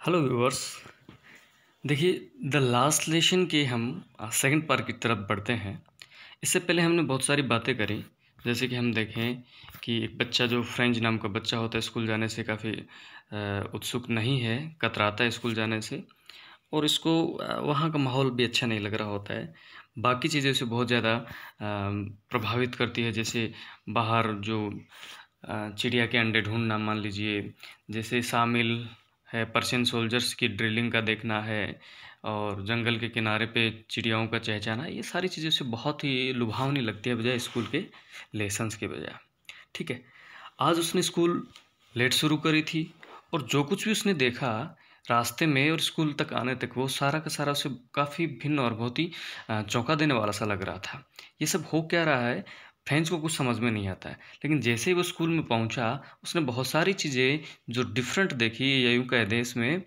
Hello viewers. देखिए, the last lesson के हम सेकंड पार्ट की तरफ बढ़ते हैं। इससे पहले हमने बहुत सारी बातें करी, जैसे कि हम देखें कि एक बच्चा जो फ्रेंच नाम का बच्चा होता है स्कूल जाने से काफ़ी उत्सुक नहीं है, कतराता है स्कूल जाने से, और इसको वहाँ का माहौल भी अच्छा नहीं लग रहा होता है। बाकी चीज़ें उसे बहुत ज़्यादा प्रभावित करती है, जैसे बाहर जो चिड़िया के अंडे ढूंढना मान लीजिए, जैसे शामिल है पर्शियन सोल्जर्स की ड्रिलिंग का देखना है, और जंगल के किनारे पे चिड़ियाओं का चहचहाना, ये सारी चीज़ें उसे बहुत ही लुभावनी लगती है बजाय स्कूल के लेसन्स के बजाय। ठीक है, आज उसने स्कूल लेट शुरू करी थी, और जो कुछ भी उसने देखा रास्ते में और स्कूल तक आने तक, वो सारा का सारा उसे काफ़ी भिन्न और बहुत ही चौंका देने वाला सा लग रहा था। ये सब हो क्या रहा है, फ्रेंच को कुछ समझ में नहीं आता है। लेकिन जैसे ही वो स्कूल में पहुंचा, उसने बहुत सारी चीज़ें जो डिफरेंट देखी, या यूँ कह दें इसमें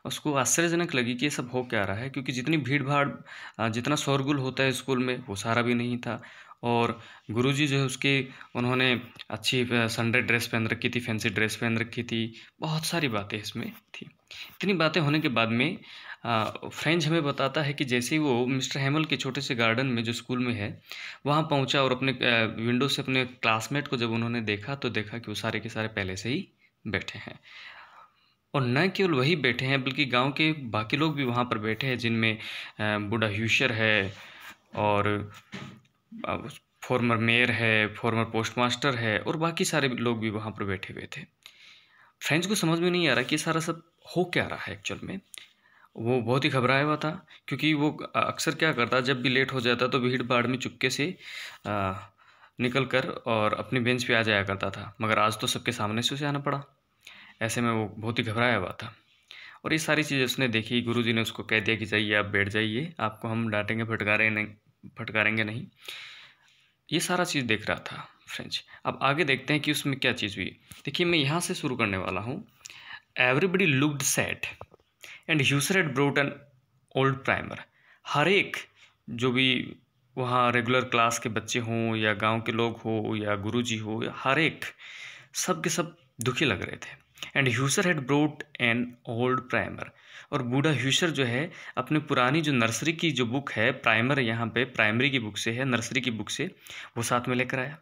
उसको आश्चर्यजनक लगी कि ये सब हो क्या रहा है, क्योंकि जितनी भीड़ भाड़ जितना शोरगुल होता है स्कूल में, वो सारा भी नहीं था। और गुरुजी जो है उसके, उन्होंने अच्छी संडे ड्रेस पहन रखी थी, फैंसी ड्रेस पहन रखी थी, बहुत सारी बातें इसमें थी। इतनी बातें होने के बाद में फ्रेंच हमें बताता है कि जैसे ही वो मिस्टर हैमल के छोटे से गार्डन में जो स्कूल में है वहाँ पहुँचा, और अपने विंडो से अपने क्लासमेट को जब उन्होंने देखा, तो देखा कि वो सारे के सारे पहले से ही बैठे हैं। और न केवल वही बैठे हैं, बल्कि गांव के बाकी लोग भी वहाँ पर बैठे हैं, जिनमें बूढ़ा ह्यूशर है, और फॉर्मर मेयर है, फॉर्मर पोस्टमास्टर है, और बाकी सारे लोग भी वहाँ पर बैठे हुए थे। फ्रेंच को समझ में नहीं आ रहा कि सारा सब हो क्या रहा है एक्चुअल में। वो बहुत ही घबराया हुआ था, क्योंकि वो अक्सर क्या करता, जब भी लेट हो जाता तो भीड़ भाड़ में चुपके से निकल कर और अपनी बेंच पे आ जाया करता था, मगर आज तो सबके सामने से उसे आना पड़ा। ऐसे में वो बहुत ही घबराया हुआ था, और ये सारी चीज़ें उसने देखी। गुरुजी ने उसको कह दिया कि जाइए, आप बैठ जाइए, आपको हम डांटेंगे फटकारेंगे नहीं। ये सारा चीज़ देख रहा था फ्रेंच। अब आगे देखते हैं कि उसमें क्या चीज़ हुई। देखिए, मैं यहाँ से शुरू करने वाला हूँ। Everybody looked sad and Hauser had brought an old primer. हर एक, जो भी वहाँ रेगुलर क्लास के बच्चे हों, या गांव के लोग हो, या गुरुजी हो, या हर एक, सब के सब दुखी लग रहे थे। And Hauser had brought an old primer, और बूढ़ा ह्यूसर जो है अपनी पुरानी जो नर्सरी की जो बुक है, प्राइमर यहाँ पे प्राइमरी की बुक से है, नर्सरी की बुक से, वो साथ में लेकर आया।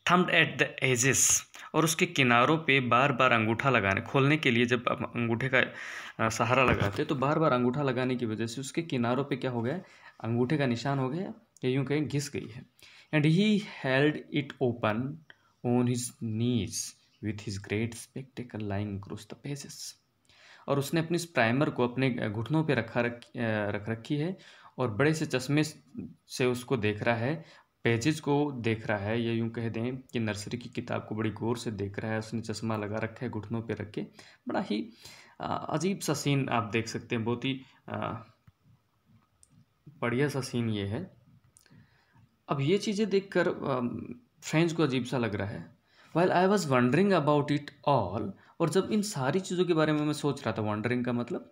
थम्ड एट द एजेस, और उसके किनारों पे बार बार अंगूठा लगाने, खोलने के लिए जब आप अंगूठे का सहारा लगाते, तो बार बार अंगूठा लगाने की वजह से उसके किनारों पे क्या हो गया, अंगूठे का निशान हो गया, या यूँ कहें घिस गई है। And he held it open on his knees with his great spectacle lying across the pages, और उसने अपनी इस प्राइमर को अपने घुटनों पे रख रखी है, और बड़े से चश्मे से उसको देख रहा है, पेजेस को देख रहा है, या यूँ कह दें कि नर्सरी की किताब को बड़ी गौर से देख रहा है। उसने चश्मा लगा रखा है घुटनों पे रख के। बड़ा ही अजीब सा सीन आप देख सकते हैं, बहुत ही बढ़िया सा सीन ये है। अब ये चीज़ें देखकर फ्रेंच को अजीब सा लग रहा है। While I was wondering about it all, और जब इन सारी चीज़ों के बारे में मैं सोच रहा था, वंडरिंग का मतलब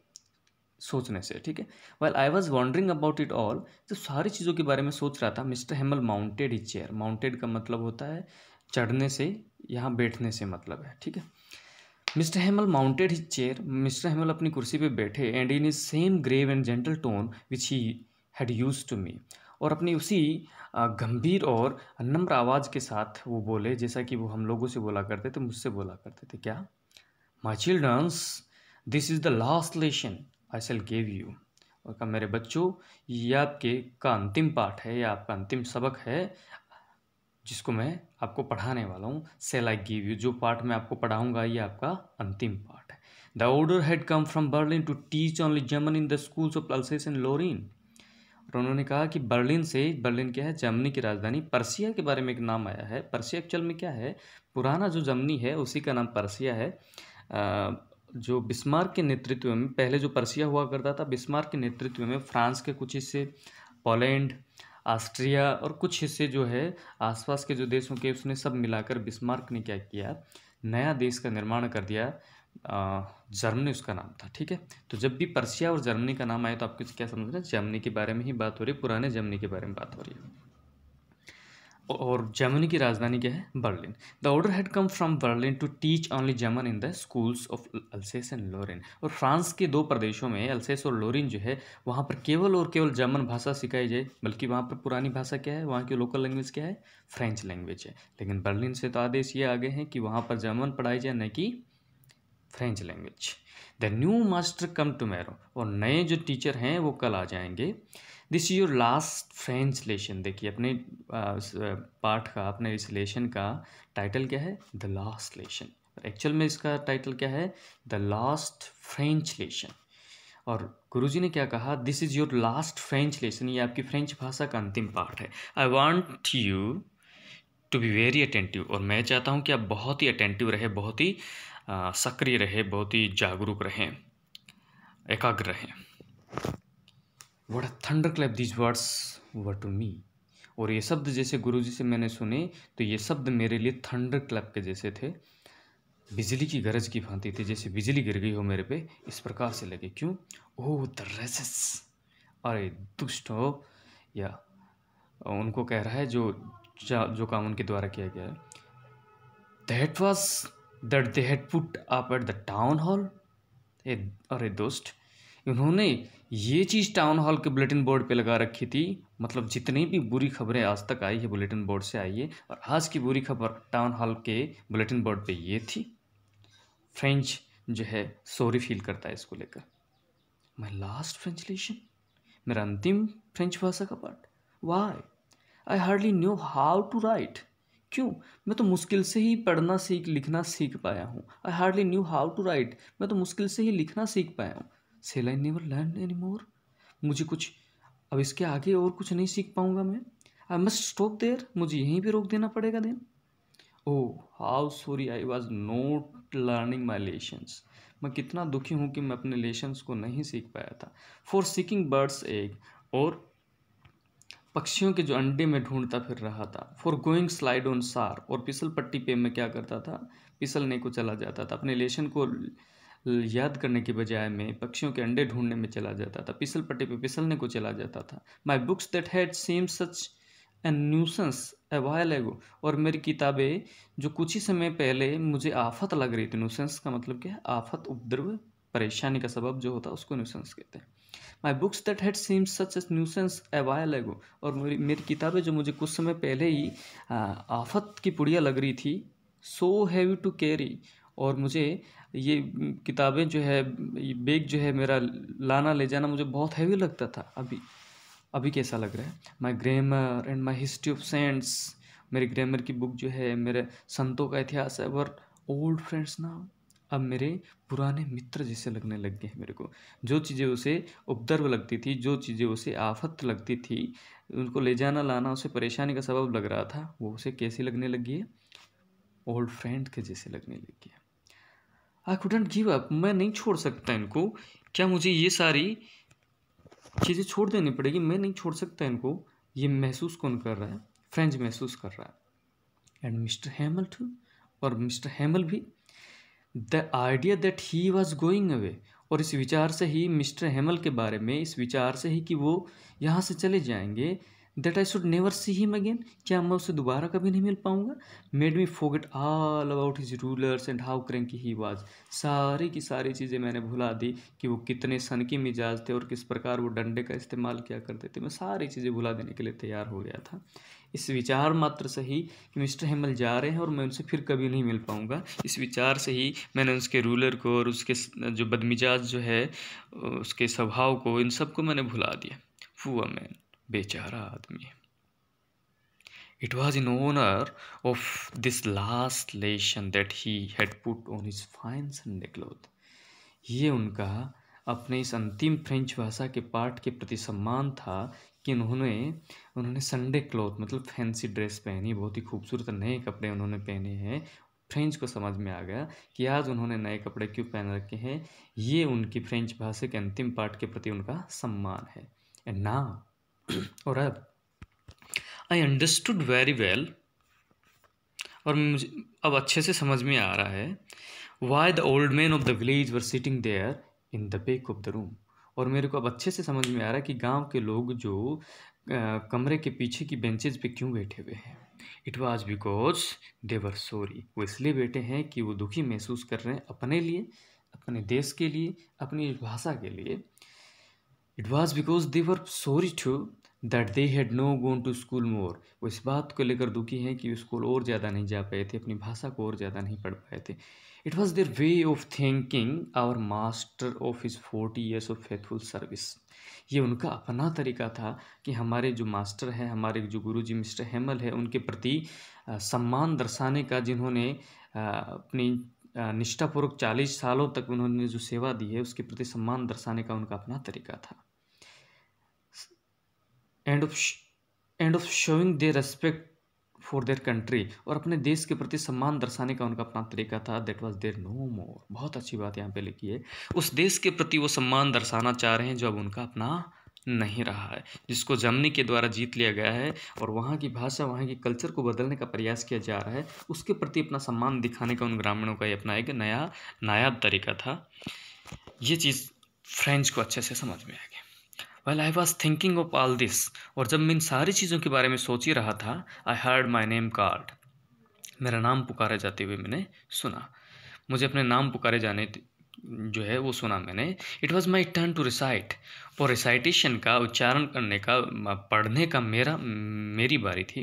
सोचने से, ठीक है। While I was wondering about it all, जब सारी चीज़ों के बारे में सोच रहा था, Mister Hamel mounted his chair. Mounted का मतलब होता है चढ़ने से, यहाँ बैठने से मतलब है, ठीक है। Mister Hamel mounted his chair, Mister Hamel अपनी कुर्सी पे बैठे, and in is same grave and gentle tone which he had used to me, और अपनी उसी गंभीर और नम्र आवाज़ के साथ वो बोले, जैसा कि वो हम लोगों से बोला करते थे, मुझसे बोला करते थे। क्या? My childrens, this is the last lesson I shall give you. और कहा, मेरे बच्चों, ये आपके का अंतिम पाठ है, या आपका अंतिम सबक है, जिसको मैं आपको पढ़ाने वाला हूँ। सेल आई गिव यू, जो पाठ मैं आपको पढ़ाऊँगा, ये आपका अंतिम पाठ है। The order had come from Berlin to teach only German in the schools of Alsace and Lorraine. और उन्होंने कहा कि बर्लिन से, बर्लिन क्या है, जर्मनी की राजधानी। पर्सिया के बारे में एक नाम आया है। पर्सिया एक्चुअल में क्या है, पुराना जो जर्मनी है उसी का नाम पर्सिया है। जो बिस्मार्क के नेतृत्व में, पहले जो पर्सिया हुआ करता था, बिस्मार्क के नेतृत्व में फ्रांस के कुछ हिस्से, पोलैंड, ऑस्ट्रिया, और कुछ हिस्से जो है आसपास के जो देशों के, उसने सब मिलाकर बिस्मार्क ने क्या किया, नया देश का निर्माण कर दिया। जर्मनी उसका नाम था, ठीक है। तो जब भी पर्सिया और जर्मनी का नाम आए, तो आपको क्या समझना, जर्मनी के बारे में ही बात हो रही है, पुराने जर्मनी के बारे में बात हो रही है। और जर्मनी की राजधानी क्या है? Berlin. The order had come from Berlin to teach only German in the schools of Alsace and Lorraine. और फ्रांस के दो प्रदेशों में अल्सेस और लोरिन जो है वहाँ पर केवल और केवल जर्मन भाषा सिखाई जाए, बल्कि वहाँ पर पुरानी भाषा क्या है? वहाँ की लोकल लैंग्वेज क्या है? फ्रेंच लैंग्वेज है। लेकिन बर्लिन से तो आदेश ये आगे हैं कि वहाँ पर जर्मन पढ़ाई जाए, न कि French language. The new master come tomorrow. और नए जो टीचर हैं वो कल आ जाएंगे। This is your last French lesson. देखिए अपने पाठ का, अपने इस लेशन का टाइटल क्या है? The last lesson. एक्चुअल में इसका टाइटल क्या है? The last French lesson. और गुरुजी ने क्या कहा? This is your last French lesson. ये आपकी फ्रेंच भाषा का अंतिम पाठ है। I want you to be very attentive. और मैं चाहता हूँ कि आप बहुत ही अटेंटिव रहे, बहुत ही सक्रिय रहे, बहुत ही जागरूक रहें, एकाग्र रहें। What a thunderclap these words were to me. और ये शब्द जैसे गुरुजी से मैंने सुने तो ये शब्द मेरे लिए थंडर क्लैप के जैसे थे, बिजली की गरज की भांति थी, जैसे बिजली गिर गई हो मेरे पे, इस प्रकार से लगे। क्यों? Oh the wretches. अरे दुष्ट हो, या उनको कह रहा है जो काम उनके द्वारा किया गया है। That was that they had put up at the town hall. अरे दोस्त, उन्होंने ये चीज़ टाउन हॉल के बुलेटिन बोर्ड पे लगा रखी थी। मतलब जितनी भी बुरी खबरें आज तक आई है बुलेटिन बोर्ड से आई है, और आज की बुरी खबर टाउन हॉल के बुलेटिन बोर्ड पे ये थी। फ्रेंच जो है सॉरी फील करता है इसको लेकर। माई लास्ट फ्रेंच लेशन, मेरा अंतिम फ्रेंच भाषा का पाठ। Why I hardly knew how to write. क्यों? मैं तो मुश्किल से ही पढ़ना लिखना सीख पाया हूँ। I hardly knew how to write. मैं तो मुश्किल से ही लिखना सीख पाया हूँ। Shall I never learn any more. मुझे कुछ अब इसके आगे और कुछ नहीं सीख पाऊंगा मैं। I must stop there. मुझे यहीं पे रोक देना पड़ेगा then. Oh how sorry I was not learning my lessons. मैं कितना दुखी हूँ कि मैं अपने लेशंस को नहीं सीख पाया था। For seeking birds egg. और पक्षियों के जो अंडे में ढूंढता फिर रहा था। फॉर गोइंग स्लाइड ऑन सार। और फिसल पट्टी पे मैं क्या करता था? फिसलने को चला जाता था। अपने लेशन को याद करने के बजाय मैं पक्षियों के अंडे ढूंढने में चला जाता था, फिसल पट्टी पे फिसलने को चला जाता था। My books that had seem such a nuisance a while ago. और मेरी किताबें जो कुछ ही समय पहले मुझे आफत लग रही थी। न्यूसेंस का मतलब क्या है? आफत, उपद्रव, परेशानी का सबब जो होता है उसको न्यूसेंस कहते हैं। My books that had seem such as nuisance a while ago. और मेरी किताबें जो मुझे कुछ समय पहले ही आफत की पुड़िया लग रही थी, सो हैवी टू कैरी। और मुझे ये किताबें जो है, ये बैग जो है मेरा लाना ले जाना मुझे बहुत हैवी लगता था। अभी कैसा लग रहा है? My grammar and my history of saints. मेरी ग्रामर की बुक जो है, मेरे संतों का इतिहास है, वर ओल्ड फ्रेंड्स नाउ। अब मेरे पुराने मित्र जैसे लगने लग गए हैं मेरे को। जो चीज़ें उसे उपद्रव लगती थी, जो चीज़ें उसे आफत लगती थी, उनको ले जाना लाना उसे परेशानी का सबब लग रहा था, वो उसे कैसी लगने लगी है? ओल्ड फ्रेंड के जैसे लगने लगी है। I couldn't give up. मैं नहीं छोड़ सकता इनको। क्या मुझे ये सारी चीज़ें छोड़ देनी पड़ेगी? मैं नहीं छोड़ सकता इनको। ये महसूस कौन कर रहा है? फ्रेंच महसूस कर रहा है। And Mister Hamel too. और मिस्टर हैमल भी। The idea that he was going away. और इस विचार से ही, मिस्टर हैमल के बारे में इस विचार से ही कि वो यहाँ से चले जाएंगे, that I should never see him again. क्या मैं उससे दोबारा कभी नहीं मिल पाऊंगा? Made me forget all about his rulers and how cranky he was. सारी की सारी चीज़ें मैंने भुला दी कि वो कितने सनकी मिजाज थे और किस प्रकार वो डंडे का इस्तेमाल किया करते थे। मैं सारी चीज़ें भुला देने के लिए तैयार हो गया था इस विचार मात्र से ही कि मिस्टर हेमल जा रहे हैं और मैं उनसे फिर कभी नहीं मिल पाऊंगा। इस विचार से ही मैंने उसके रूलर को और उसके जो बदमिजाज जो है, उसके स्वभाव को, इन सब को मैंने भुला दिया। पुअर मैन, बेचारा आदमी। It was in honor of this last lesson that he had put on his fine Sunday cloth. ये उनका अपने इस अंतिम फ्रेंच भाषा के पाठ के प्रति सम्मान था कि उन्होंने संडे क्लॉथ मतलब फैंसी ड्रेस पहनी, बहुत ही खूबसूरत नए कपड़े उन्होंने पहने हैं। फ्रेंच को समझ में आ गया कि आज उन्होंने नए कपड़े क्यों पहन रखे हैं। ये उनकी फ्रेंच भाषा के अंतिम पाठ के प्रति उनका सम्मान है। एंड नाउ, और अब आई अंडरस्टूड वेरी वेल। और मुझे अब अच्छे से समझ में आ रहा है why the old man of the village were sitting there in the back of the room. और मेरे को अब अच्छे से समझ में आ रहा है कि गांव के लोग जो कमरे के पीछे की बेंचेज पे क्यों बैठे हुए हैं। It was because they were sorry, वो इसलिए बैठे हैं कि वो दुखी महसूस कर रहे हैं अपने लिए, अपने देश के लिए, अपनी भाषा के लिए। It was because they were sorry to that they had no gone to school more, वो इस बात को लेकर दुखी हैं कि स्कूल और ज़्यादा नहीं जा पाए थे, अपनी भाषा को और ज़्यादा नहीं पढ़ पाए थे। It was their way of thinking our master of his 40 years of faithful service, ये उनका अपना तरीका था कि हमारे जो मास्टर हैं, हमारे जो गुरुजी मिस्टर हेमल है, उनके प्रति सम्मान दर्शाने का, जिन्होंने अपनी निष्ठापूर्वक 40 सालों तक उन्होंने जो सेवा दी है, उसके प्रति सम्मान दर्शाने का उनका अपना तरीका था। End of showing there respect for their country, और अपने देश के प्रति सम्मान दर्शाने का उनका अपना तरीका था। दैट वाज देयर नो मोर, बहुत अच्छी बात यहाँ पे लिखी है। उस देश के प्रति वो सम्मान दर्शाना चाह रहे हैं जो अब उनका अपना नहीं रहा है, जिसको जर्मनी के द्वारा जीत लिया गया है, और वहाँ की भाषा, वहाँ की कल्चर को बदलने का प्रयास किया जा रहा है। उसके प्रति अपना सम्मान दिखाने का उन ग्रामीणों का ये अपना एक नया नायाब तरीका था। ये चीज़ फ्रेंच को अच्छे से समझ में आ गया। While I was thinking of all this, और जब मैं इन सारी चीज़ों के बारे में सोच ही रहा था, I heard my name called, मेरा नाम पुकारे जाते हुए मैंने सुना, मुझे अपने नाम पुकारे जाने जो है वो सुना मैंने। It was my turn to recite, और रिसाइटेशन का उच्चारण करने का, पढ़ने का मेरी बारी थी।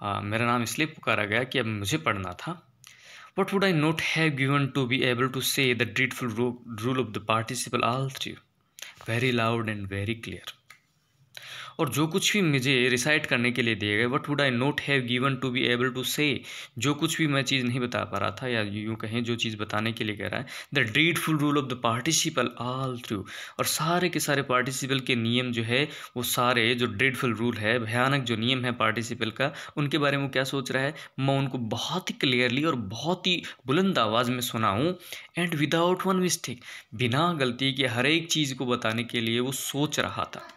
मेरा नाम इसलिए पुकारा गया कि अब मुझे पढ़ना था। What would I not have given to be able to say the dreadful rule of the participle all through, very loud and very clear? और जो कुछ भी मुझे रिसाइट करने के लिए दिए गए, what would I not have given to be able to say, जो कुछ भी मैं चीज़ नहीं बता पा रहा था, या यूँ कहें जो चीज़ बताने के लिए कह रहा है, the dreadful rule of the participle all through, और सारे के सारे पार्टिसिपल के नियम जो है, वो सारे जो ड्रीडफुल रूल है, भयानक जो नियम है पार्टिसिपल का, उनके बारे में क्या सोच रहा है, मैं उनको बहुत ही क्लियरली और बहुत ही बुलंद आवाज़ में सुनाऊँ, एंड विदाउट वन मिस्टेक, बिना गलती के हर एक चीज़ को बताने के लिए वो सोच रहा था।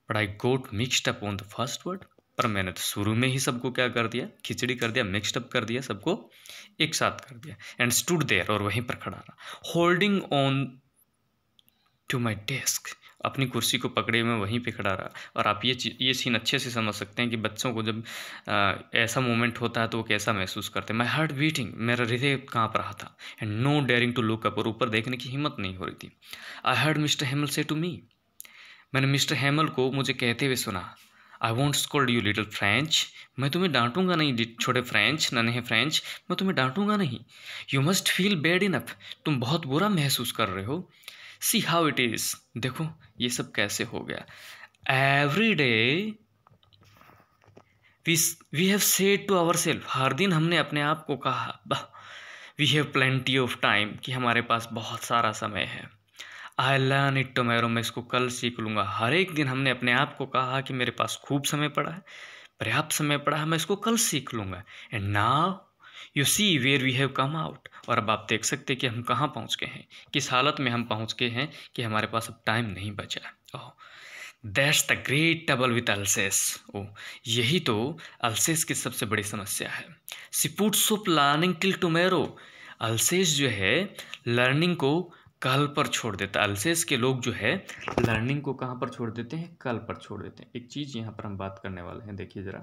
But I got mixed up on the first word, पर मैंने तो शुरू में ही सबको क्या कर दिया, खिचड़ी कर दिया, मिक्सड अप कर दिया, सबको एक साथ कर दिया। एंड स्टूड देयर, और वहीं पर खड़ा रहा, holding on to my desk, अपनी कुर्सी को पकड़े मैं वहीं पे खड़ा रहा। और आप ये सीन अच्छे से समझ सकते हैं कि बच्चों को जब ऐसा मोमेंट होता है तो वो कैसा महसूस करते हैं। माई हार्ट बीटिंग, मेरा हृदय काँप रहा था, and no daring to look up, और ऊपर देखने की हिम्मत नहीं हो रही थी। आई हर्ड मिस्टर हेमल से टू मी, मैंने मिस्टर हेमल को मुझे कहते हुए सुना, I want scold you little French, मैं तुम्हें डांटूंगा नहीं छोटे फ्रेंच, नन्हे फ्रेंच, मैं तुम्हें डांटूंगा नहीं। You must feel bad enough, तुम बहुत बुरा महसूस कर रहे हो। सी हाउ इट इज़, देखो ये सब कैसे हो गया। Every day we have said to our self, हर दिन हमने अपने आप को कहा, we have plenty of time, कि हमारे पास बहुत सारा समय है। आई लर्न इट टुमारो, मैं इसको कल सीख लूँगा। हर एक दिन हमने अपने आप को कहा कि मेरे पास खूब समय पड़ा है, पर्याप्त समय पड़ा है, मैं इसको कल सीख लूँगा। And now you see where we have come out, और अब आप देख सकते हैं कि हम कहाँ पहुँच गए हैं, किस हालत में हम पहुँच गए हैं कि हमारे पास अब टाइम नहीं बचा। Oh that's the great trouble with Alsace, ओ यही तो अल्सेस की सबसे बड़ी समस्या है। She puts off learning till tomorrow, Alsace जो है लर्निंग को कल पर छोड़ देता है। अल्सेस के लोग जो है लर्निंग को कहाँ पर छोड़ देते हैं, कल पर छोड़ देते हैं। एक चीज़ यहाँ पर हम बात करने वाले हैं, देखिए ज़रा,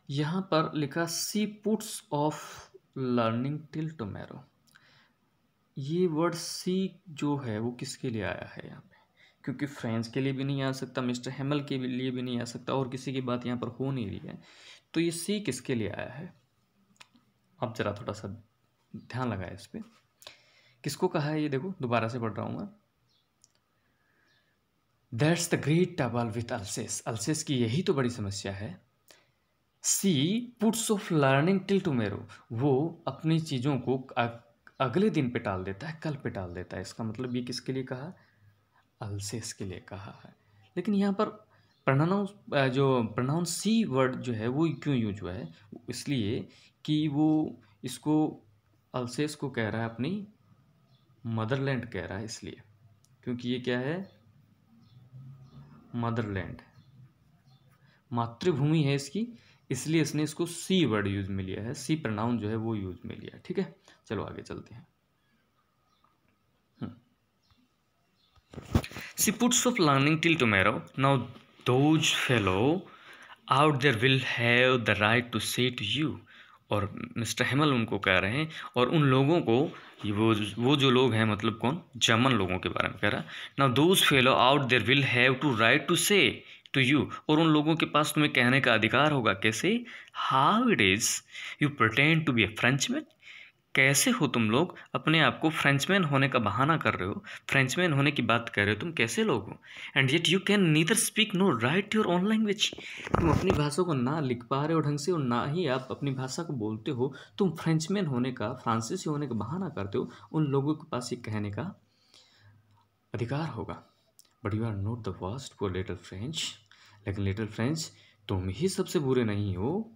यहाँ पर लिखा she puts off learning till tomorrow, ये वर्ड सी जो है वो किसके लिए आया है यहाँ पे, क्योंकि फ्रेंच के लिए भी नहीं आ सकता, मिस्टर हेमल के लिए भी नहीं आ सकता, और किसी की बात यहाँ पर हो नहीं रही है, तो ये सी किसके लिए आया है, आप ज़रा थोड़ा सा ध्यान लगाए इस पर, किसको कहा है ये, देखो दोबारा से पढ़ रहा हूँ मैं। That's the great trouble with Alsace, Alsace की यही तो बड़ी समस्या है। She puts off learning till tomorrow, वो अपनी चीज़ों को अगले दिन पे टाल देता है, कल पे टाल देता है। इसका मतलब ये किसके लिए कहा, अल्सेस के लिए कहा है। लेकिन यहाँ पर प्रोनाउंस सी वर्ड जो है वो क्यों यूज हुआ है, इसलिए कि वो इसको अल्सेस को कह रहा है, अपनी मदरलैंड कह रहा है, इसलिए क्योंकि ये क्या है, मदरलैंड, मातृभूमि है इसकी, इसलिए इसने इसको सी वर्ड यूज में लिया है, सी प्रोनाउन जो है वो यूज में लिया है। ठीक है, चलो आगे चलते हैं। She puts off learning till tomorrow, now those fellow out there will have the right to say to you. और मिस्टर हेमल उनको कह रहे हैं, और उन लोगों को, ये वो जो लोग हैं, मतलब कौन, जर्मन लोगों के बारे में कह रहा। Now those fellow out there will have to right to say to you, और उन लोगों के पास तुम्हें कहने का अधिकार होगा। कैसे? How it is you pretend to be a Frenchman. कैसे हो तुम लोग अपने आप को फ्रेंचमैन होने का बहाना कर रहे हो, फ्रेंचमैन होने की बात कर रहे हो, तुम कैसे लोग हो? And yet you can neither speak no write your own language. तुम अपनी भाषा को ना लिख पा रहे हो ढंग से, और ना ही आप अपनी भाषा को बोलते हो। तुम फ्रेंचमैन होने का, फ्रांसीसी होने का बहाना करते हो। उन लोगों के पास ये कहने का अधिकार होगा। But you are not the worst for little French. लेकिन लिटिल फ्रेंच, तुम ही सबसे बुरे नहीं हो।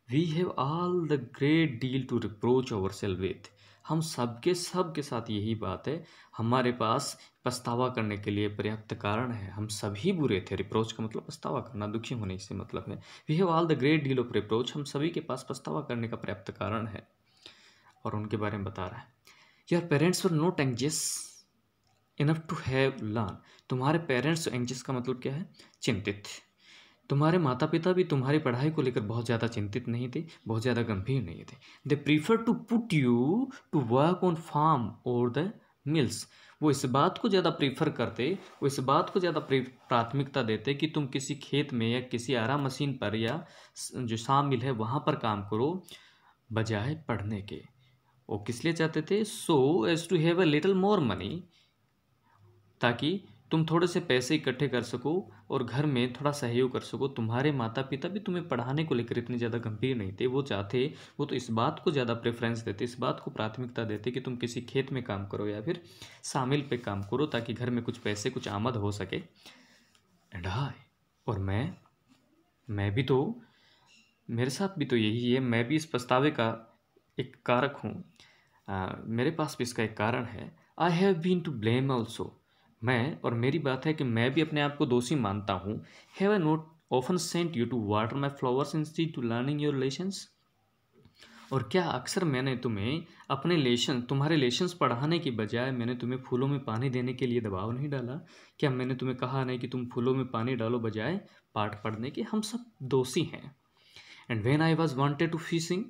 We have all the great deal to reproach our self with. हम सबके साथ यही बात है। हमारे पास पछतावा करने के लिए पर्याप्त कारण है। हम सभी बुरे थे। रिप्रोच का मतलब पछतावा करना, दुखी होने से मतलब है। We have all the great deal of reproach. हम सभी के पास पछतावा करने का पर्याप्त कारण है। और उनके बारे में बता रहा है, your parents were not anxious enough to have learn. तुम्हारे पेरेंट्स, एंग्जियस का मतलब क्या है? चिंतित। तुम्हारे माता पिता भी तुम्हारी पढ़ाई को लेकर बहुत ज़्यादा चिंतित नहीं थे, बहुत ज़्यादा गंभीर नहीं थे। They prefer to put you to work on farm or the mills. वो इस बात को ज़्यादा प्रीफर करते, वो इस बात को ज़्यादा प्राथमिकता देते कि तुम किसी खेत में या किसी आरा मशीन पर या जो साम मिल है वहाँ पर काम करो, बजाय पढ़ने के। वो किस लिए चाहते थे? So as to have a little more money, ताकि तुम थोड़े से पैसे इकट्ठे कर सको और घर में थोड़ा सहयोग कर सको। तुम्हारे माता पिता भी तुम्हें पढ़ाने को लेकर इतने ज़्यादा गंभीर नहीं थे। वो तो इस बात को ज़्यादा प्रेफरेंस देते, इस बात को प्राथमिकता देते कि तुम किसी खेत में काम करो या फिर शामिल पे काम करो, ताकि घर में कुछ पैसे, कुछ आमद हो सके। एंड आई, और मैं भी तो, मेरे साथ भी तो यही है। मैं भी इस पछतावे का एक कारक हूँ। मेरे पास भी इसका एक कारण है। I have been to blame also. मैं, और मेरी बात है कि मैं भी अपने आप को दोषी मानता हूँ। Have I not often sent you to water my flowers instead to learning your lessons. और क्या अक्सर मैंने तुम्हें अपने तुम्हारे लेशंस पढ़ाने की बजाय मैंने तुम्हें फूलों में पानी देने के लिए दबाव नहीं डाला? क्या मैंने तुम्हें कहा नहीं कि तुम फूलों में पानी डालो बजाय पाठ पढ़ने के? हम सब दोषी हैं। And when I was wanted to fishing,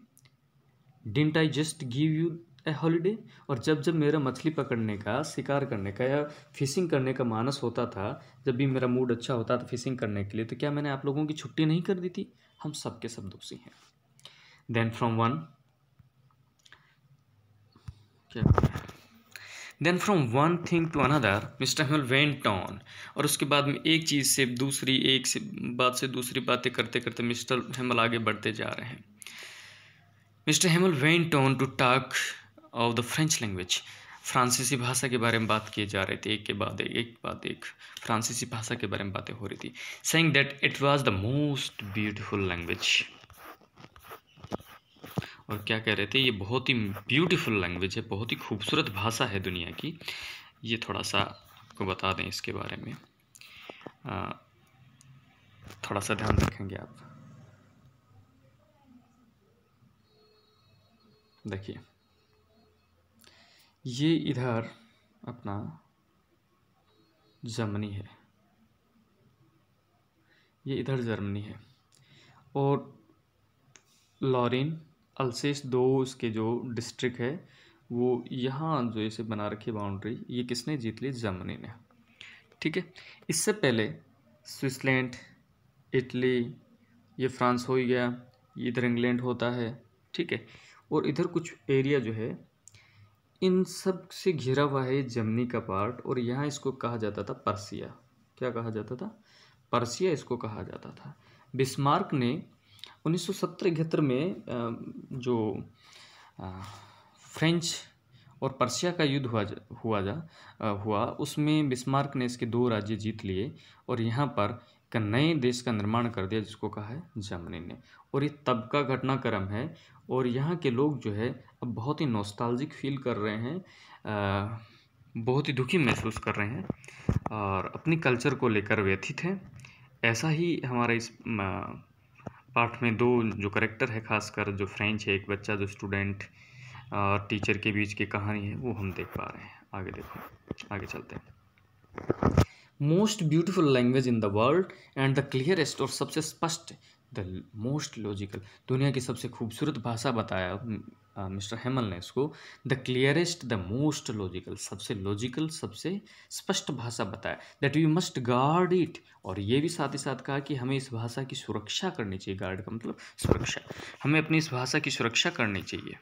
didn't I just give you a holiday. और जब मेरा मछली पकड़ने का, शिकार करने का या फिशिंग करने का मानस होता था, जब भी मेरा मूड अच्छा होता था फिशिंग करने के लिए, तो क्या मैंने आप लोगों की छुट्टी नहीं कर दी थी? हम सब के सब दोषी हैं। Then from one thing to another Mister Hamel went on. और उसके बाद में एक चीज़ से दूसरी, एक से बात से दूसरी बातें करते करते मिस्टर हेमल आगे बढ़ते जा रहे हैं। Mister Hamel went on to talk of the French language. फ्रांसीसी भाषा के बारे में बात किए जा रहे थे, एक के बाद एक फ्रांसीसी भाषा के बारे में बातें हो रही थी। Saying that it was the most beautiful language. और क्या कह रहे थे? ये बहुत ही ब्यूटीफुल लैंग्वेज है, बहुत ही खूबसूरत भाषा है दुनिया की। ये थोड़ा सा आपको बता दें इसके बारे में, थोड़ा सा ध्यान रखेंगे आप। देखिए, ये इधर अपना जर्मनी है, ये इधर जर्मनी है, और लॉरेन, अल्सेस, दो इसके जो डिस्ट्रिक्ट है, वो यहाँ जो इसे बना रखी बाउंड्री, ये किसने जीत ली? जर्मनी ने। ठीक है। इससे पहले स्विट्ज़रलैंड, इटली, ये फ्रांस हो ही गया, ये इधर इंग्लैंड होता है। ठीक है। और इधर कुछ एरिया जो है, इन सब से घिरा हुआ है जर्मनी का पार्ट, और यहाँ इसको कहा जाता था पर्सिया। क्या कहा जाता था? पर्सिया इसको कहा जाता था। बिस्मार्क ने 1970-71 में जो फ्रेंच और पर्सिया का युद्ध हुआ, उसमें बिस्मार्क ने इसके 2 राज्य जीत लिए और यहाँ पर एक नए देश का निर्माण कर दिया, जिसको कहा है जर्मनी ने। और ये तब का घटनाक्रम है, और यहाँ के लोग जो है अब बहुत ही नॉस्टैल्जिक फील कर रहे हैं, बहुत ही दुखी महसूस कर रहे हैं और अपनी कल्चर को लेकर व्यथित हैं। ऐसा ही हमारा इस पार्ट में 2 जो करेक्टर है, खासकर जो फ्रेंच है, एक बच्चा जो स्टूडेंट और टीचर के बीच की कहानी है, वो हम देख पा रहे हैं। आगे देखो, आगे चलते हैं। Most beautiful language in the world and the clearest, और सबसे स्पष्ट, द मोस्ट लॉजिकल, दुनिया की सबसे खूबसूरत भाषा बताया मिस्टर हेमल ने इसको, the clearest, the most logical, सबसे लॉजिकल, सबसे स्पष्ट भाषा बताया, that we must guard it, और ये भी साथ ही साथ कहा कि हमें इस भाषा की सुरक्षा करनी चाहिए। गार्ड का मतलब सुरक्षा, हमें अपनी इस भाषा की सुरक्षा करनी चाहिए।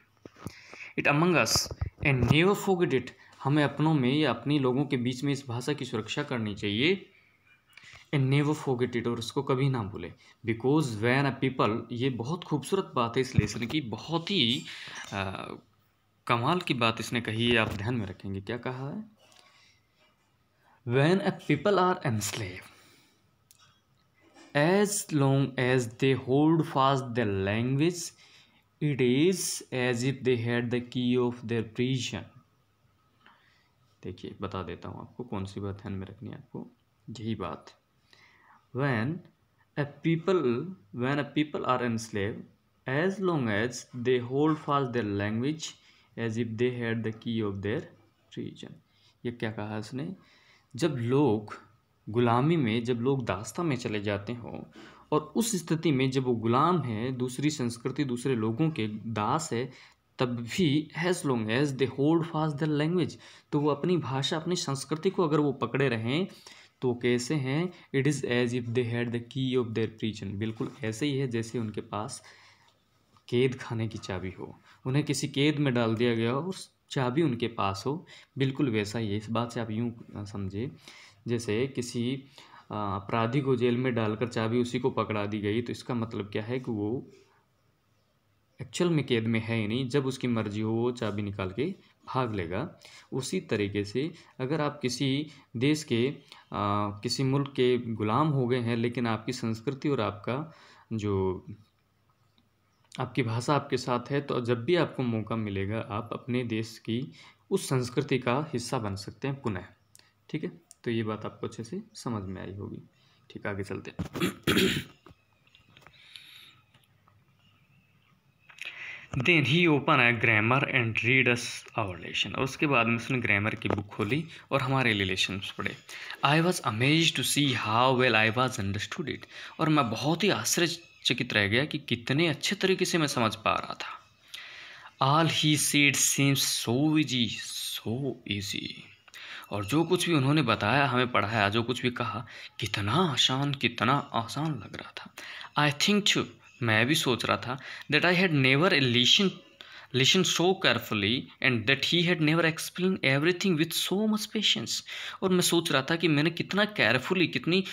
It among us and never forget it, हमें अपनों में या अपनी लोगों के बीच में इस भाषा की सुरक्षा करनी चाहिए। एंड नेवर फॉरगेट इट, और उसको कभी ना भूले। बिकॉज वैन अ पीपल, ये बहुत खूबसूरत बात है इस लेसन की, बहुत ही कमाल की बात इसने कही है, आप ध्यान में रखेंगे। क्या कहा है? When a people are enslaved, as long as they hold fast their language, it is as if they had the key of their prison. देखिए बता देता हूँ आपको कौन सी बात ध्यान में रखनी है आपको, यही बात। when a people when a people are enslaved, as long as they hold fast their language, as if they had the key of their prison. ये क्या कहा उसने? जब लोग गुलामी में, जब लोग दास्ता में चले जाते हों, और उस स्थिति में जब वो गुलाम है, दूसरी संस्कृति, दूसरे लोगों के दास है, तब भी as long as they hold fast their language, तो वो अपनी भाषा, अपनी संस्कृति को अगर वो पकड़े रहें, तो कैसे हैं? It is as if they had the key of their prison, बिल्कुल ऐसे ही है जैसे उनके पास कैद खाने की चाबी हो, उन्हें किसी कैद में डाल दिया गया हो, उस चाबी उनके पास हो, बिल्कुल वैसा ही है। इस बात से आप यूँ समझे, जैसे किसी अपराधी को जेल में डालकर चाबी उसी को पकड़ा दी गई, तो इसका मतलब क्या है कि वो एक्चुअल में कैद में है ही नहीं, जब उसकी मर्जी हो वो चाबी निकाल के भाग लेगा। उसी तरीके से अगर आप किसी देश के किसी मुल्क के गुलाम हो गए हैं, लेकिन आपकी संस्कृति और आपका जो आपकी भाषा आपके साथ है, तो जब भी आपको मौका मिलेगा आप अपने देश की उस संस्कृति का हिस्सा बन सकते हैं पुनः। ठीक है, तो ये बात आपको अच्छे से समझ में आई होगी। ठीक, आगे चलते हैं। Then he open a grammar and read us our lesson, और उसके बाद में उसने ग्रामर की बुक खोली और हमारे लिए लेसन्स पढ़े। I was amaze to see how well I was understood it, और मैं बहुत ही आश्चर्यचकित रह गया कि कितने अच्छे तरीके से मैं समझ पा रहा था। All he said seems so easy, और जो कुछ भी उन्होंने बताया, हमें पढ़ाया, जो कुछ भी कहा, कितना आसान लग रहा था। आई थिंक टू, मैं भी सोच रहा था, that I had never listen so carefully and that he had never explain everything with so much patience, और मैं सोच रहा था कि मैंने कितना केयरफुली, कितनी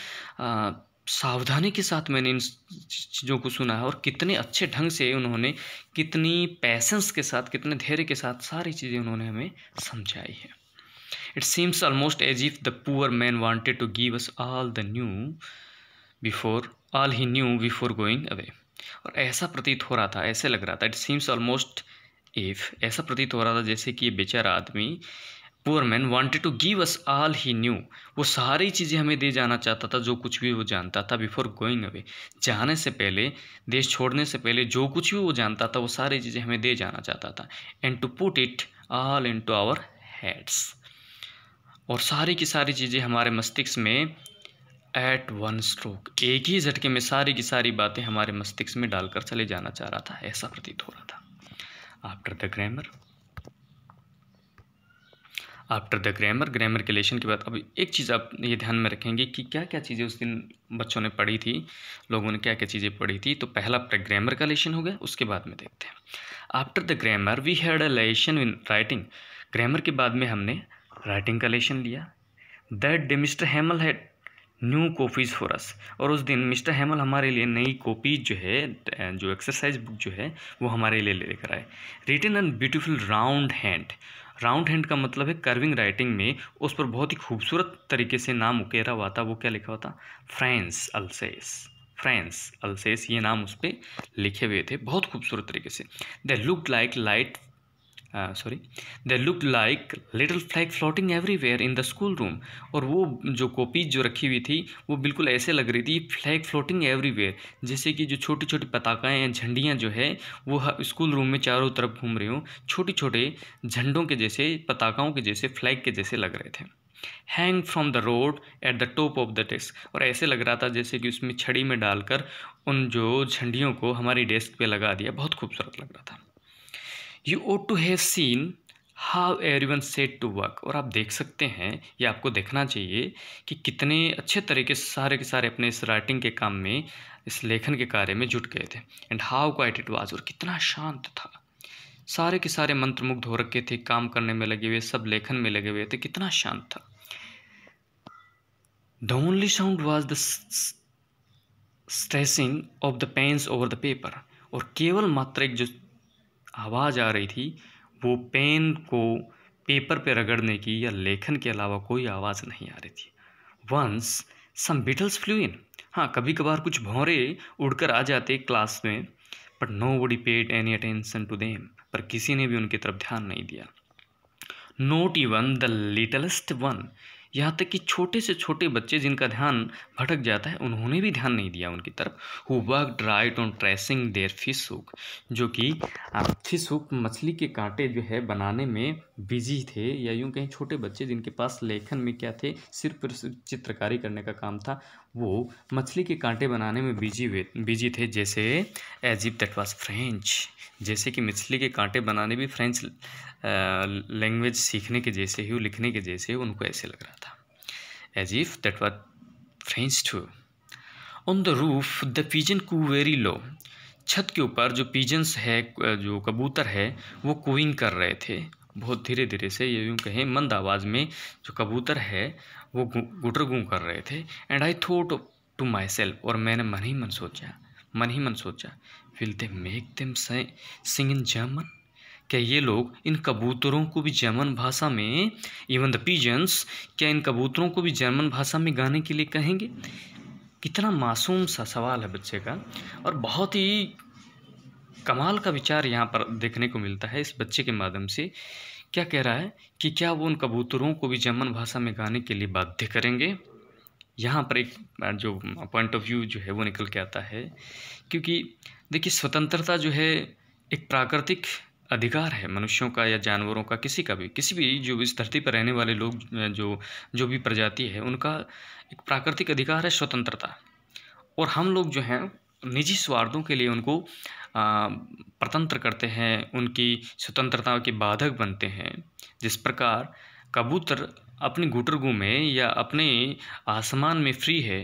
सावधानी के साथ मैंने इन चीज़ों को सुना है, और कितने अच्छे ढंग से उन्होंने, कितनी पैसेंस के साथ, कितने धैर्य के साथ सारी चीज़ें उन्होंने हमें समझाई है। It seems almost as if the poor man wanted to give us all he knew before going away. और ऐसा प्रतीत हो रहा था, ऐसे लग रहा था, इट सीम्स ऑलमोस्ट इफ, ऐसा प्रतीत हो रहा था जैसे कि ये बेचारा आदमी, poor man, wanted to give us all he knew, वो सारी चीज़ें हमें दे जाना चाहता था, जो कुछ भी वो जानता था, बिफोर गोइंग अवे, जाने से पहले, देश छोड़ने से पहले जो कुछ भी वो जानता था, वो सारी चीज़ें हमें दे जाना चाहता था। And to put it all into our heads, और सारी की सारी चीज़ें हमारे मस्तिष्क में एट वन स्ट्रोक, एक ही झटके में सारी की सारी बातें हमारे मस्तिष्क में डालकर चले जाना चाह रहा था, ऐसा प्रतीत हो रहा था। आफ्टर द ग्रामर के लेसन के बाद, अब एक चीज़ आप ये ध्यान में रखेंगे कि क्या क्या चीज़ें उस दिन बच्चों ने पढ़ी थी, लोगों ने क्या क्या चीज़ें पढ़ी थी। तो पहला ग्रामर का लेसन हो गया, उसके बाद में देखते हैं। After the grammar we had a lesson in writing, grammar के बाद में हमने राइटिंग का लेसन लिया। That day Mister Hamel had new copies for us, और उस दिन मिस्टर हेमल हमारे लिए नई कॉपीज जो है, जो एक्सरसाइज बुक जो है, वो हमारे लिए लेकर आए। Written and beautiful round hand का मतलब है कर्विंग राइटिंग में, उस पर बहुत ही खूबसूरत तरीके से नाम उकेरा हुआ था। वो क्या लिखा हुआ था? फ्रांस अल्सेस, ये नाम उस पर लिखे हुए थे बहुत खूबसूरत तरीके से। They looked like light sorry, they look like little flag floating everywhere in the school room. और वो जो कॉपीज जो रखी हुई थी वो बिल्कुल ऐसे लग रही थी फ्लैग फ्लोटिंग एवरीवेयर, जैसे कि जो छोटी छोटी पताकाएँ या झंडियाँ जो है वो स्कूल रूम में चारों तरफ घूम रही हूँ, छोटे छोटे झंडों के जैसे, पताकाओं के जैसे, फ्लैग के जैसे लग रहे थे। Hang from the road at the top of the desk, और ऐसे लग रहा था जैसे कि उसमें छड़ी में डालकर उन जो झंडियों को हमारी डेस्क पे लगा दिया, बहुत खूबसूरत लग रहा था। You ought to have seen how everyone set to work, और आप देख सकते हैं, ये आपको देखना चाहिए कि कितने अच्छे तरीके से सारे के सारे अपने इस राइटिंग के काम में, इस लेखन के कार्य में जुट गए थे। And how quite it was, और कितना शांत था। सारे के सारे मंत्रमुग्ध हो रखे थे, काम करने में लगे हुए, सब लेखन में लगे हुए थे, कितना शांत था। The only sound was the scratching of the pens over the paper, और केवल मात्र एक जो आवाज़ आ रही थी वो पेन को पेपर पे रगड़ने की या लेखन के अलावा कोई आवाज़ नहीं आ रही थी। वंस सम बीटल्स फ्लू इन, हाँ कभी कभार कुछ भौरे उड़कर आ जाते क्लास में, but nobody paid any attention to them, पर किसी ने भी उनकी तरफ ध्यान नहीं दिया। Not even the littlest one, यहाँ तक कि छोटे से छोटे बच्चे जिनका ध्यान भटक जाता है उन्होंने भी ध्यान नहीं दिया उनकी तरफ। Who worked right on tracing their fish hook, जो कि फिश हुक मछली के कांटे जो है बनाने में बिजी थे, या यूं कहीं छोटे बच्चे जिनके पास लेखन में क्या थे, सिर्फ और सिर्फ चित्रकारी करने का काम था, वो मछली के कांटे बनाने में बिजी थे। जैसे as if that was French, जैसे कि मछली के कांटे बनाने भी फ्रेंच लैंग्वेज सीखने के जैसे ही, लिखने के जैसे उनको ऐसे लग रहा था, as if that was French too. On the roof the pigeon coo very low, छत के ऊपर जो पिजन्स है, जो कबूतर है, वो कूइंग कर रहे थे बहुत धीरे धीरे से, ये यूँ कहें मंद आवाज़ में जो कबूतर है वो गुटर गूँ कर रहे थे। And I thought to myself, और मैंने मन ही मन सोचा, will they make them sing in German, क्या ये लोग इन कबूतरों को भी जर्मन भाषा में, इवन द पिजन्स, क्या इन कबूतरों को भी जर्मन भाषा में गाने के लिए कहेंगे? कितना मासूम सा सवाल है बच्चे का, और बहुत ही कमाल का विचार यहाँ पर देखने को मिलता है इस बच्चे के माध्यम से। क्या कह रहा है कि क्या वो उन कबूतरों को भी जर्मन भाषा में गाने के लिए बाध्य करेंगे। यहाँ पर एक जो पॉइंट ऑफ व्यू जो है वो निकल के आता है, क्योंकि देखिए स्वतंत्रता जो है एक प्राकृतिक अधिकार है मनुष्यों का या जानवरों का, किसी भी जो इस धरती पर रहने वाले लोग, जो भी प्रजाति है, उनका एक प्राकृतिक अधिकार है स्वतंत्रता। और हम लोग जो हैं निजी स्वार्थों के लिए उनको परतंत्र करते हैं, उनकी स्वतंत्रता के बाधक बनते हैं। जिस प्रकार कबूतर अपनी गुटरगू में या अपने आसमान में फ्री है,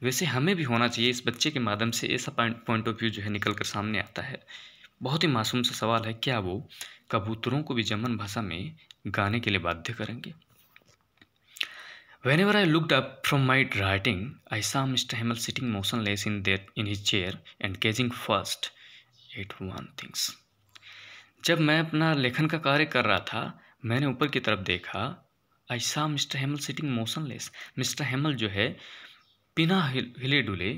वैसे हमें भी होना चाहिए। इस बच्चे के माध्यम से ऐसा पॉइंट ऑफ व्यू जो है निकल कर सामने आता है। बहुत ही मासूम सा सवाल है, क्या वो कबूतरों को भी जर्मन भाषा में गाने के लिए बाध्य करेंगे। Whenever I looked up from my writing, I saw Mr. Hamill sitting motionless in his chair and gazing first at one things. जब मैं अपना लेखन का कार्य कर रहा था, मैंने ऊपर की तरफ देखा। I saw Mr. Hamill sitting motionless. Mister Hamel जो है बिना हिले डुले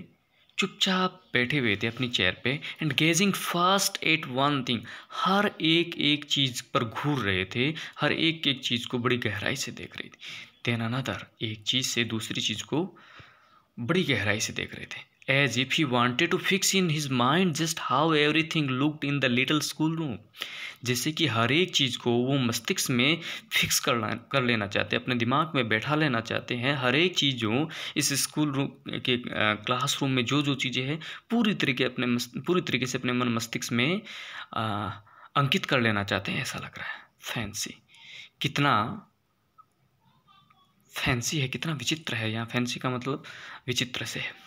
चुपचाप बैठे हुए थे अपनी चेयर पे, and gazing fast at one thing, हर एक चीज़ पर घूर रहे थे, हर एक चीज़ को बड़ी गहराई से देख रहे थे। देन अनदर, एक चीज़ से दूसरी चीज़ को बड़ी गहराई से देख रहे थे। As if he wanted to fix in his mind just how everything looked in the little schoolroom, जैसे कि हर एक चीज़ को वो मस्तिष्क में फिक्स कर लेना चाहते हैं, अपने दिमाग में बैठा लेना चाहते हैं। हर एक चीज़ जो इस स्कूल रूम के क्लासरूम में जो चीज़ें हैं पूरी तरीके से अपने मन मस्तिष्क में अंकित कर लेना चाहते हैं, ऐसा लग रहा है। फैंसी, कितना फैंसी है, कितना विचित्र है। यहाँ फैंसी का मतलब विचित्र से है।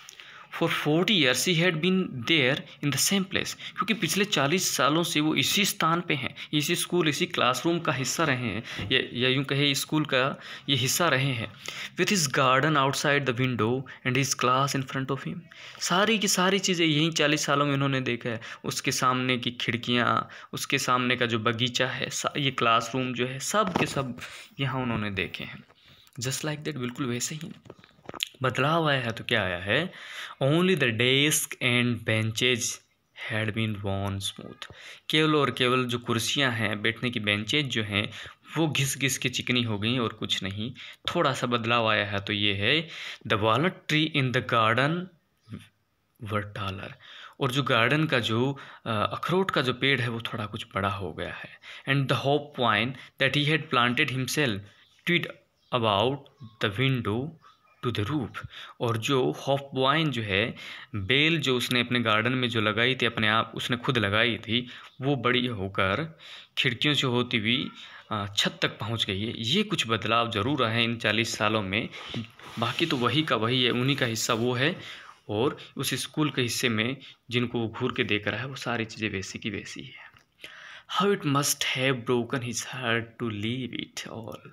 For 40 years he had been there in the same place, क्योंकि पिछले 40 सालों से वो इसी स्थान पे हैं, इसी स्कूल, इसी क्लासरूम का हिस्सा रहे हैं, या यूँ कहे स्कूल का ये हिस्सा रहे हैं। With his garden outside the window and his class in front of him, सारी की सारी चीज़ें यही 40 सालों में उन्होंने देखा है। उसके सामने की खिड़कियाँ, उसके सामने का जो बगीचा है, ये क्लासरूम जो है, सब के सब यहाँ उन्होंने देखे हैं। जस्ट लाइक दैट, बिल्कुल वैसे ही। बदलाव आया है तो क्या आया है, only the desk and benches had been worn smooth. केवल और केवल जो कुर्सियां हैं, बैठने की बेंचेज जो हैं, वो घिस घिस के चिकनी हो गई और कुछ नहीं। थोड़ा सा बदलाव आया है तो ये है, the walnut tree in the garden were taller. और जो गार्डन का जो अखरोट का जो पेड़ है वो थोड़ा कुछ बड़ा हो गया है। And the hop vine that he had planted himself ट्वीड about the window to the roof. और जो हॉप वाइन जो है, बेल जो उसने अपने गार्डन में जो लगाई थी, अपने आप उसने खुद लगाई थी, वो बड़ी होकर खिड़कियों से होती हुई छत तक पहुंच गई है। ये कुछ बदलाव ज़रूर आए हैं इन 40 सालों में, बाकी तो वही का वही है, उन्हीं का हिस्सा वो है। और उस स्कूल के हिस्से में जिनको वो घूर के देख रहा है, वो सारी चीज़ें वैसी की वैसी है। How it must have broken his heart to leave it all.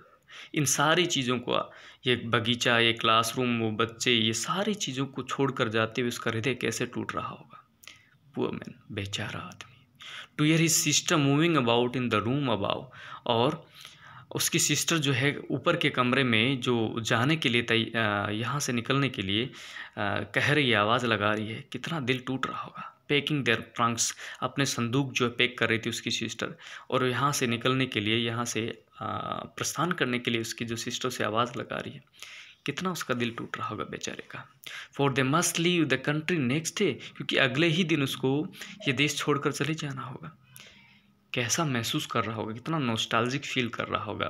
इन सारी चीज़ों को, ये बगीचा, ये क्लासरूम, वो बच्चे, ये सारी चीज़ों को छोड़कर जाते हुए उसका हृदय कैसे टूट रहा होगा। पुअर मैन, बेचारा आदमी। To hear his sister moving about in the room above. और उसकी सिस्टर जो है ऊपर के कमरे में जो जाने के लिए यहाँ से निकलने के लिए कह रही है, आवाज़ लगा रही है। कितना दिल टूट रहा होगा। पैकिंग देयर ट्रंक्स, अपने संदूक जो है पैक कर रही थी उसकी सिस्टर, और यहाँ से निकलने के लिए, यहाँ से प्रस्थान करने के लिए उसकी जो सिस्टर से आवाज़ लगा रही है। कितना उसका दिल टूट रहा होगा बेचारे का। For they must leave the country next day, क्योंकि अगले ही दिन उसको ये देश छोड़कर चले जाना होगा। कैसा महसूस कर रहा होगा, कितना नॉस्टैल्जिक फील कर रहा होगा,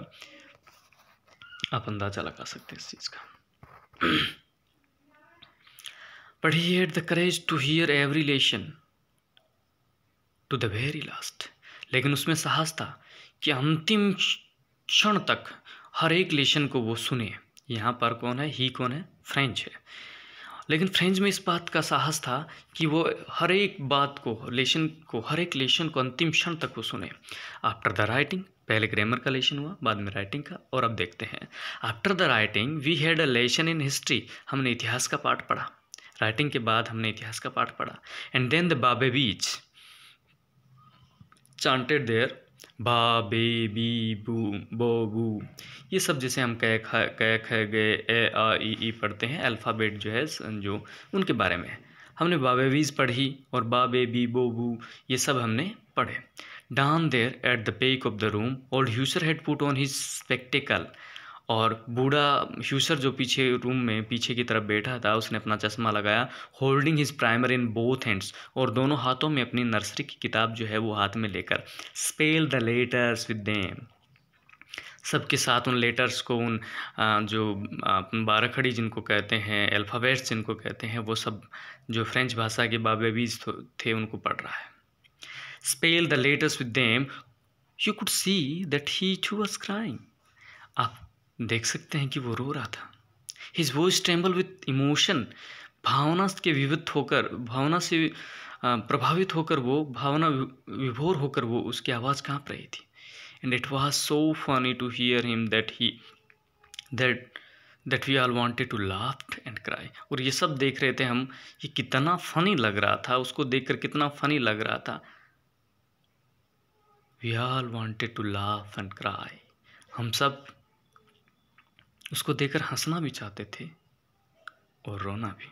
आप अंदाजा लगा सकते हैं इस चीज़ का। But he had the courage to hear every lesson to the very last. लेकिन उसमें साहस था कि अंतिम क्षण तक हर एक लेसन को वो सुने। यहाँ पर कौन है, ही कौन है, फ्रेंच है। लेकिन फ्रेंच में इस बात का साहस था कि वो हर एक बात को, लेसन को, हर एक लेसन को अंतिम क्षण तक वो सुने। आफ्टर द राइटिंग, पहले ग्रामर का लेसन हुआ, बाद में राइटिंग का, और अब देखते हैं। After the writing we had a lesson in history. हमने इतिहास का पाठ पढ़ा। राइटिंग के बाद हमने इतिहास का पाठ पढ़ा। एंड देन द बाबे बीच चांटेड देयर, बा बे बी बू बो बू। ये सब जैसे हम कै ख ग ए आ ई पढ़ते हैं, अल्फ़ाबेट जो है जो उनके बारे में हमने बाबेवीज़ पढ़ी, और बा बे बी बो बू ये सब हमने पढ़े। Down there at the back of the room old Hauser had put on his spectacle. और बूढ़ा ह्यूसर जो पीछे रूम में पीछे की तरफ बैठा था, उसने अपना चश्मा लगाया। Holding his primer in both hands, और दोनों हाथों में अपनी नर्सरी की किताब जो है वो हाथ में लेकर। Spell the letters with them, सबके साथ उन लेटर्स को, उन जो बाराखड़ी जिनको कहते हैं, अल्फ़ाबेट्स जिनको कहते हैं, वो सब जो फ्रेंच भाषा के बाबेवीज थे उनको पढ़ रहा है। Spell the letters with them, you could see that he too was crying. आप देख सकते हैं कि वो रो रहा था। His voice tremble with emotion, भावना के विविध होकर, भावना से प्रभावित होकर, वो भावना विभोर होकर वो उसकी आवाज़ काँप रही थी। And it was so funny to hear him that we all wanted to laugh and cry. और ये सब देख रहे थे हम, ये कितना फनी लग रहा था, उसको देखकर कितना फनी लग रहा था। We all wanted to laugh and cry, हम सब उसको देखकर हंसना भी चाहते थे और रोना भी।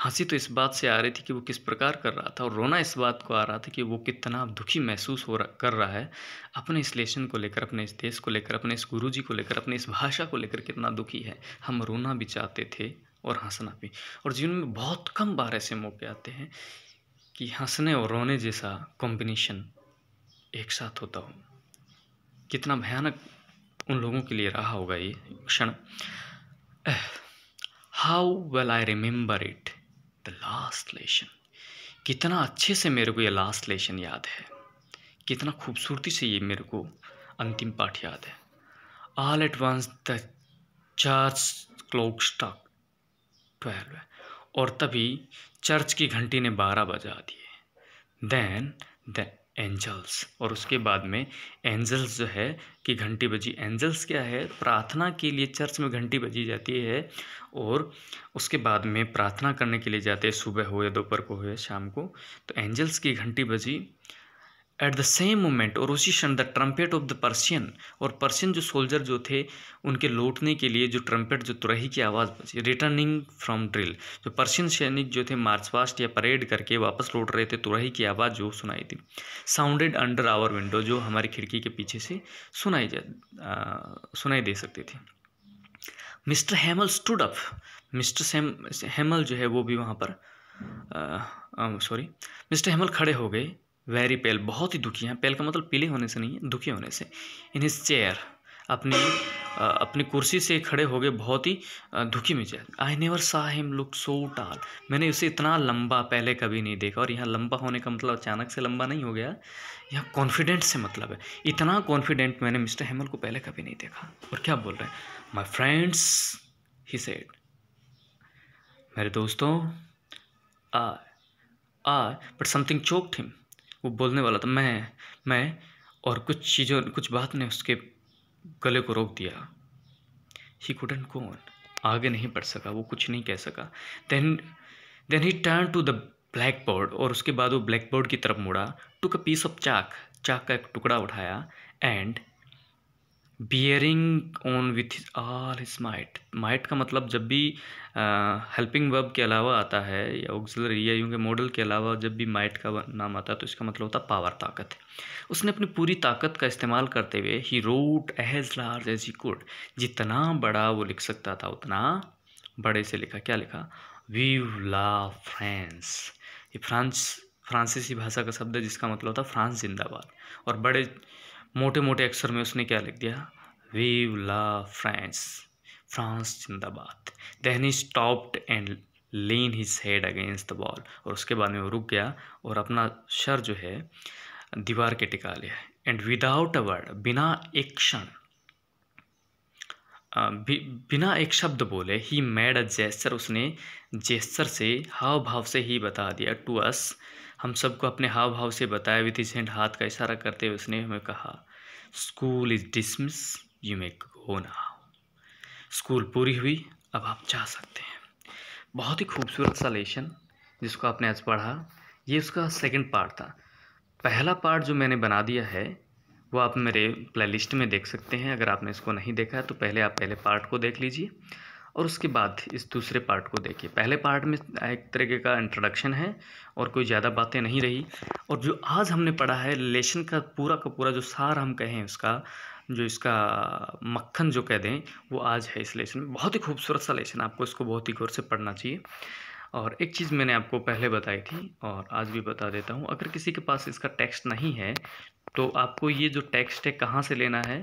हंसी तो इस बात से आ रही थी कि वो किस प्रकार कर रहा था, और रोना इस बात को आ रहा था कि वो कितना दुखी महसूस कर रहा है अपने इस लेशन को लेकर, अपने इस देश को लेकर, अपने इस गुरुजी को लेकर, अपने इस भाषा को लेकर कितना दुखी है। हम रोना भी चाहते थे और हंसना भी। और जीवन में बहुत कम बार ऐसे मौके आते हैं कि हंसने और रोने जैसा कॉम्बिनेशन एक साथ होता हो। कितना भयानक उन लोगों के लिए रहा होगा ये क्षण। How well I remember it, the last lesson. कितना अच्छे से मेरे को ये लास्ट लेशन याद है, कितना खूबसूरती से ये मेरे को अंतिम पाठ याद है। All at once the church clock struck 12, और तभी चर्च की घंटी ने 12 बजा दिए। देन द एंजल्स, और उसके बाद में एंजल्स जो है कि घंटी बजी। एंजल्स क्या है, प्रार्थना के लिए चर्च में घंटी बजी जाती है, और उसके बाद में प्रार्थना करने के लिए जाते हैं, सुबह हो या दोपहर को हो या शाम को। तो एंजल्स की घंटी बजी, एट द सेम मोमेंट, और उसी क्षण, the trumpet of the Persian, और पर्शियन जो सोल्जर जो थे उनके लौटने के लिए जो ट्रम्पेट, जो तुरही की आवाज़ बजी, रिटर्निंग फ्रॉम ड्रिल, जो पर्शियन सैनिक जो थे मार्च पास्ट या परेड करके वापस लौट रहे थे, तुरही की आवाज़ जो सुनाई थी, साउंडेड अंडर आवर विंडो, जो हमारी खिड़की के पीछे से सुनाई दे सकती थी। मिस्टर हैमल स्टूड अप, मिस्टर हैमल जो है वो भी वहाँ पर सॉरी मिस्टर हैमल खड़े हो गए, वेरी पेल, बहुत ही दुखी हैं, पेल का मतलब पीले होने से नहीं है, दुखी होने से, इन हिज चेयर, अपनी कुर्सी से खड़े हो गए, बहुत ही दुखी मिजाज। आई नेवर सा हिम लुक सो टाल, मैंने उसे इतना लंबा पहले कभी नहीं देखा, और यहाँ लंबा होने का मतलब अचानक से लंबा नहीं हो गया, यहाँ कॉन्फिडेंट से मतलब है, इतना कॉन्फिडेंट मैंने मिस्टर हैमल को पहले कभी नहीं देखा। और क्या बोल रहे हैं, माई फ्रेंड्स ही सेड, मेरे दोस्तों, बट समथिंग चोक्ड हिम, वो बोलने वाला था, मैं और कुछ बात ने उसके गले को रोक दिया। ही कुडंट गो ऑन, आगे नहीं बढ़ सका, वो कुछ नहीं कह सका। Then he turn to the blackboard, और उसके बाद वो ब्लैक बोर्ड की तरफ मुड़ा, टुक अ पीस ऑफ चाक का एक टुकड़ा उठाया, and bearing on with all his might का मतलब जब भी हेल्पिंग वर्ब के अलावा आता है, या ऑक्सिलरी या यूं के मॉडल के अलावा जब भी माइट का नाम आता है तो इसका मतलब होता है पावर, ताकत। उसने अपनी पूरी ताकत का इस्तेमाल करते हुए he wrote as large as he could, जितना बड़ा वो लिख सकता था उतना बड़े से लिखा। क्या लिखा, वीव ला फ्रांस, ये फ्रांसीसी भाषा का शब्द है जिसका मतलब होता है फ्रांस जिंदाबाद, और बड़े मोटे मोटे अक्षर में उसने क्या लिख दिया, वीव ला फ्रांस, फ्रांस जिंदाबाद। Then he stopped and lean his head against the wall, और उसके बाद में वो रुक गया और अपना सर जो है दीवार के टिका लिया। एंड विदाउट अ वर्ड, बिना एक क्षण, बिना एक शब्द बोले, ही मेड अ जेस्चर, उसने जेस्चर से, हाव भाव से ही बता दिया, टू अस, हम सबको अपने हाव भाव से बताया, विथ हिज हैंड, हाथ का इशारा करते हुए उसने हमें कहा, school is dismiss, you may go now, school पूरी हुई, अब आप जा सकते हैं। बहुत ही खूबसूरत सा लेसन जिसको आपने आज पढ़ा, ये उसका सेकंड पार्ट था। पहला पार्ट जो मैंने बना दिया है वो आप मेरे प्लेलिस्ट में देख सकते हैं, अगर आपने इसको नहीं देखा है तो पहले आप पहले पार्ट को देख लीजिए और उसके बाद इस दूसरे पार्ट को देखिए। पहले पार्ट में एक तरीके का इंट्रोडक्शन है और कोई ज़्यादा बातें नहीं रही, और जो आज हमने पढ़ा है लेसन का पूरा जो सार हम कहें उसका, जो इसका मक्खन जो कह दें, वो आज है इस लेसन में। बहुत ही खूबसूरत सा लेसन, आपको इसको बहुत ही गौर से पढ़ना चाहिए। और एक चीज़ मैंने आपको पहले बताई थी और आज भी बता देता हूँ, अगर किसी के पास इसका टेक्स्ट नहीं है तो आपको ये जो टेक्स्ट है कहाँ से लेना है,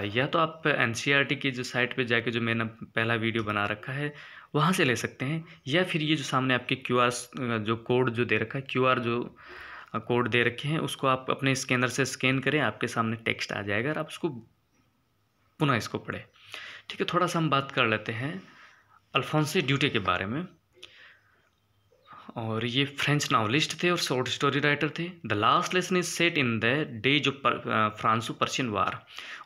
या तो आप एनसीईआरटी की जो साइट पे जाके जो मैंने पहला वीडियो बना रखा है वहाँ से ले सकते हैं, या फिर ये जो सामने आपके क्यूआर जो कोड जो दे रखा है, क्यूआर जो कोड दे रखे हैं उसको आप अपने स्कैनर से स्कैन करें, आपके सामने टेक्स्ट आ जाएगा और आप उसको पुनः इसको पढ़ें। ठीक है, थोड़ा सा हम बात कर लेते हैं अल्फोंसे ड्यूटे के बारे में। और ये फ्रेंच नावलिस्ट थे और शॉर्ट स्टोरी राइटर थे। The last lesson is set in the days of Franco Prussian war,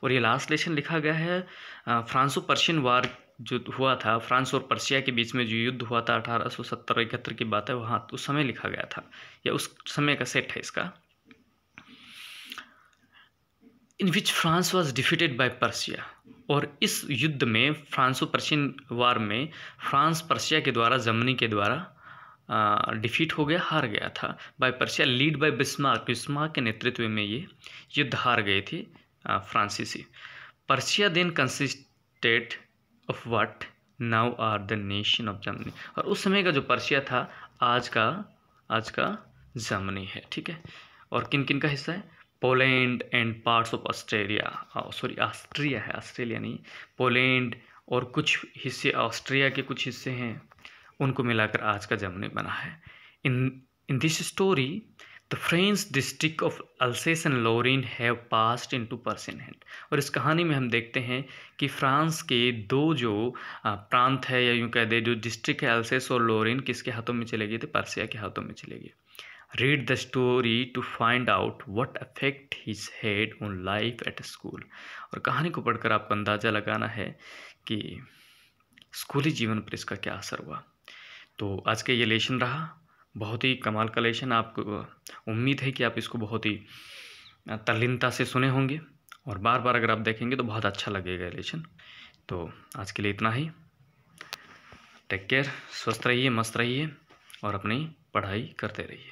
और ये लास्ट लेसन लिखा गया है फ्रांसो पर्शियन वार जो हुआ था, फ्रांस और पर्शिया के बीच में जो युद्ध हुआ था 1870-71 की बात है, वहाँ उस समय लिखा गया था, या उस समय का सेट है इसका। In which France was defeated by Prussia, और इस युद्ध में फ्रांसो पर्शियन वार में फ्रांस पर्शिया के द्वारा, जर्मनी के द्वारा डिफीट हो गया, हार गया था। By Prussia led by Bismarck, Bismarck के नेतृत्व में ये युद्ध हार गए थे फ्रांसीसी। Prussia then consisted of what now are the nation of Germany, और उस समय का जो पर्शिया था आज का जर्मनी है। ठीक है, और किन किन का हिस्सा है, Poland and parts of Australia, sorry Austria है, ऑस्ट्रेलिया नहीं, पोलैंड और कुछ हिस्से ऑस्ट्रिया के कुछ हिस्से हैं, उनको मिलाकर आज का जर्मनी बना है। In this story the French district of Alsace and Lorraine have passed into Prussian hand, और इस कहानी में हम देखते हैं कि फ्रांस के दो जो प्रांत है, या यूँ कह दे जो डिस्ट्रिक्ट है अल्सेस और लॉरेन, किसके हाथों में चले गए थे, पर्शिया के हाथों में चले गए। Read the story to find out what affect his head on life at school, और कहानी को पढ़कर आपको अंदाज़ा लगाना है कि स्कूली जीवन पर इसका क्या असर हुआ। तो आज का ये लेसन रहा, बहुत ही कमाल का लेसन। आपको उम्मीद है कि आप इसको बहुत ही तल्लीनता से सुने होंगे और बार बार अगर आप देखेंगे तो बहुत अच्छा लगेगा लेसन। तो आज के लिए इतना ही। टेक केयर, स्वस्थ रहिए, मस्त रहिए और अपनी पढ़ाई करते रहिए।